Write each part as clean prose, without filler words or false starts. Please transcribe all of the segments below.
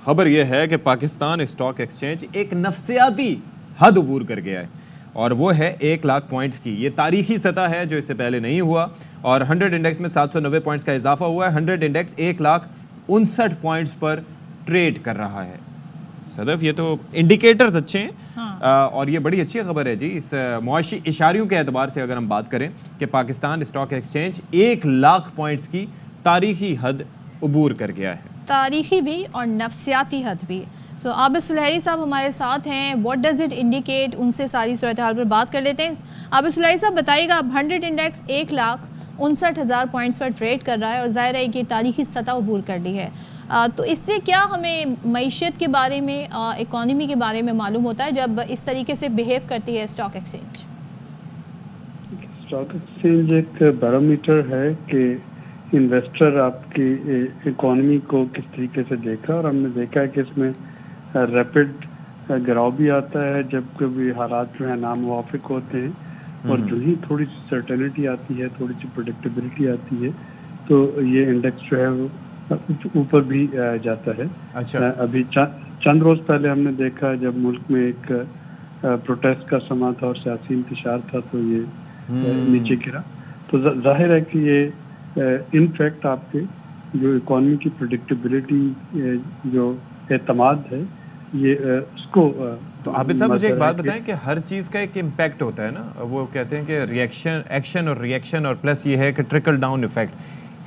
خبر یہ ہے کہ پاکستان اسٹاک ایکسچینج ایک نفسیاتی حد عبور کر گیا ہے اور وہ ہے 1 لاکھ پوائنٹس کی. یہ تاریخی سطح ہے جو اس سے پہلے نہیں ہوا اور 100 انڈیکس میں 790 پوائنٹس کا اضافہ ہوا ہے. 100 انڈیکس 1,59,000 پوائنٹس پر ٹریڈ کر رہا ہے. صدف یہ تو انڈیکیٹرز اچھے ہیں اور یہ بڑی اچھی خبر ہے جی. اس معاشی اشاریوں کے اعتبار سے اگر ہم بات کریں کہ Pakistan stock exchange 1 lakh points کی تاریخی حد عبور کر گیا ہے. تاریخی بھی اور نفسیاتی حد بھی. تو عابد سلیحی صاحب ہمارے ساتھ ہیں. What does it indicate? ان سے ساری صورتحال پر بات کر لیتے ہیں. عابد سلیحی صاحب بتائیے گا، اب 100 انڈیکس 1,59,000 پوائنٹس پر ٹریڈ کر رہا ہے اور ظاہر ہے کہ تاریخی سطح عبور کر لی ہے. تو اس سے کیا ہمیں معیشت کے بارے میں، اکانومی کے بارے میں معلوم ہوتا ہے جب اس طریقے سے بیہیو کرتی ہے اسٹاک ایکسچینج؟ اسٹاک ایکسچینج ایک بیرومیٹر ہے کہ انویسٹر آپ کی اکانومی کو کس طریقے سے دیکھا، اور ہم نے دیکھا ہے کہ اس میں ریپڈ گراؤ بھی آتا ہے جب کبھی حالات جو ہیں ناموافق ہوتے ہیں، اور جو ہی تھوڑی سی سرٹنٹی آتی ہے، تھوڑی سی پریڈکٹیبلٹی آتی ہے، تو یہ انڈیکس جو ہے وہ اوپر بھی جاتا ہے. ابھی چند روز پہلے ہم نے دیکھا جب ملک میں ایک پروٹیسٹ کا سما تھا اور سیاسی انتشار تھا تو یہ نیچے گرا. تو ظاہر ہے کہ یہ ان فیکٹ آپ کے جو اکانومی کی پریڈکٹیبلٹی، جو اعتماد ہے، یہ اس کو. تو عابد صاحب مجھے ایک بات بتائیں کہ ہر چیز کا ایک امپیکٹ ہوتا ہے نا، وہ کہتے ہیں کہ ایکشن اور ریئیکشن، اور پلس یہ ہے کہ ٹرکل ڈاؤن ایفیکٹ.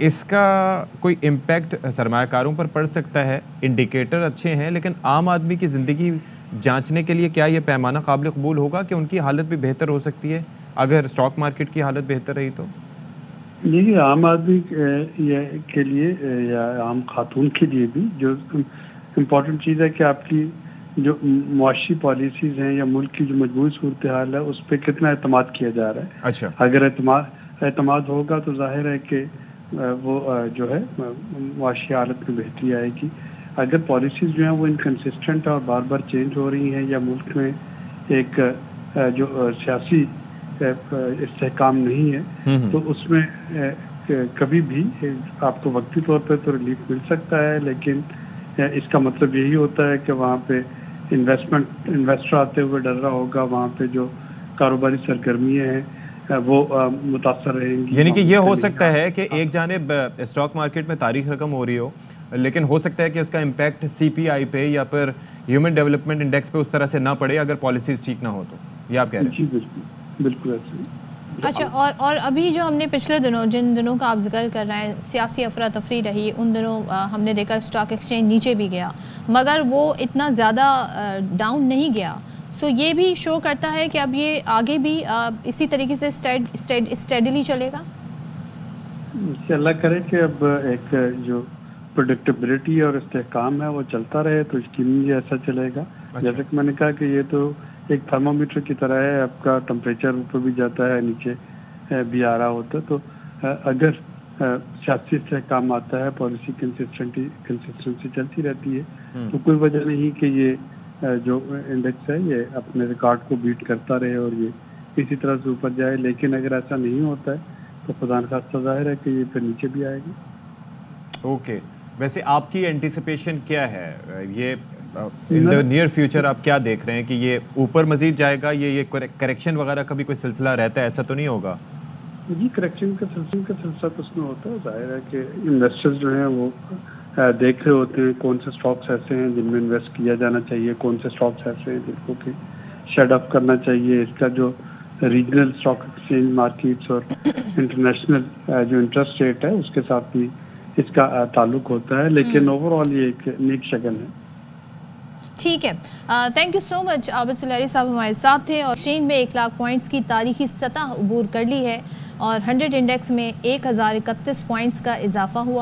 اس کا کوئی امپیکٹ سرمایہ کاروں پر پڑ سکتا ہے؟ انڈیکیٹر اچھے ہیں لیکن عام آدمی کی زندگی جانچنے کے لیے کیا یہ پیمانہ قابل قبول ہوگا کہ ان کی حالت بھی بہتر ہو سکتی ہے اگر اسٹاک مارکیٹ کی حالت بہتر رہی تو؟ دیکھیے، عام آدمی کے لیے یا عام خاتون کے لیے بھی جو امپورٹنٹ چیز ہے کہ آپ کی جو معاشی پالیسیز ہیں یا ملک کی جو مجموعی صورتحال ہے اس پہ کتنا اعتماد کیا جا رہا ہے. اچھا، اگر اعتماد ہوگا تو ظاہر ہے کہ وہ جو ہے معاشی حالت میں بہتری آئے گی. اگر پالیسیز جو ہیں وہ انکنسسٹنٹ اور بار بار چینج ہو رہی ہیں یا ملک میں ایک جو سیاسی استحکام نہیں ہے تو اس میں کبھی بھی آپ کو وقتی طور پہ تو ریلیف مل سکتا ہے، لیکن اس کا مطلب یہی ہوتا ہے کہ وہاں پہ انویسٹر آتے ہوئے ڈر رہا ہوگا، وہاں پہ جو کاروباری سرگرمیاں ہیں وہ متاثر رہیں گی. یعنی کہ یہ ہو سکتا ہے کہ ایک جانب اسٹاک مارکیٹ میں تاریخ رقم ہو رہی ہو لیکن ہو سکتا ہے کہ اس کا امپیکٹ سی پی آئی پہ یا پھر ہیومن ڈیولپمنٹ انڈیکس پہ اس طرح سے نہ پڑے اگر پالیسیز ٹھیک نہ ہو تو. یہ آپ کہہ رہے ہیں؟ جی بالکل ایسے. اچھا، اور ابھی جو ہم نے پچھلے دنوں، جن دنوں کا آپ ذکر کر رہے ہیں، سیاسی افراتفری رہی، ان دنوں ہم نے دیکھا اسٹاک ایکسچینج نیچے بھی گیا مگر وہ اتنا زیادہ ڈاؤن نہیں گیا. سو یہ بھی شو کرتا ہے کہ اب یہ آگے بھی اسی طریقے سے اسٹیڈیلی چلے گا. اللہ کرے کہ اب ایک جو پروڈکٹیبلٹی اور استحکام ہے وہ چلتا رہے تو یقیناً ایسا چلے گا. جیسے کہ میں نے کہا کہ یہ تو ایک تھرمومیٹر کی طرح ہے، آپ کا ٹمپریچر اوپر بھی جاتا ہے، نیچے بھی آ رہا ہوتا ہے. تو اگر سیاسی استحکام آتا ہے، پالیسی کنسسٹنسی چلتی رہتی ہے تو کوئی وجہ نہیں کہ یہ جو انڈیکس ہے یہ اپنے ریکارڈ کو بیٹ کرتا رہے اور یہ اسی طرح سے اوپر جائے. لیکن اگر ایسا نہیں ہوتا ہے تو خدا نخواستہ ظاہر ہے کہ یہ پھر نیچے بھی آئے گی. اوکے، ویسے آپ کی اینٹیسپیشن کیا ہے؟ یہ ان دا نیئر فیوچر آپ کیا دیکھ رہے ہیں کہ یہ اوپر مزید جائے گا؟ یہ کریکشن وغیرہ کا بھی کوئی سلسلہ رہتا ہے؟ ایسا تو نہیں ہوگا؟ جی، کریکشن کا سلسلہ تو اس میں ہوتا ہے. ظاہر ہے کہ انویسٹرز جو ہیں وہ دیکھ رہے ہوتے ہیں کون سے اسٹاکس ایسے ہیں جن میں انویسٹ کیا جانا چاہیے، کون سے اسٹاکس ایسے ہیں جن کو کہ شیڈ اپ کرنا چاہیے. اس کا جو ریجنل اسٹاک ایکسچینج مارکیٹس اور انٹرنیشنل جو انٹرسٹ ریٹ ہے اس کے ساتھ بھی اس کا تعلق ہوتا ہے، لیکن اوور آل یہ ایک نیک شگن ہے. ٹھیک ہے، تھینک یو سو مچ. عابد سلیحی صاحب ہمارے ساتھ تھے. اور ایکسچینج میں 1 لاکھ پوائنٹس کی تاریخی سطح عبور کر لی ہے اور 100 انڈیکس میں 1,031 پوائنٹس کا اضافہ ہوا.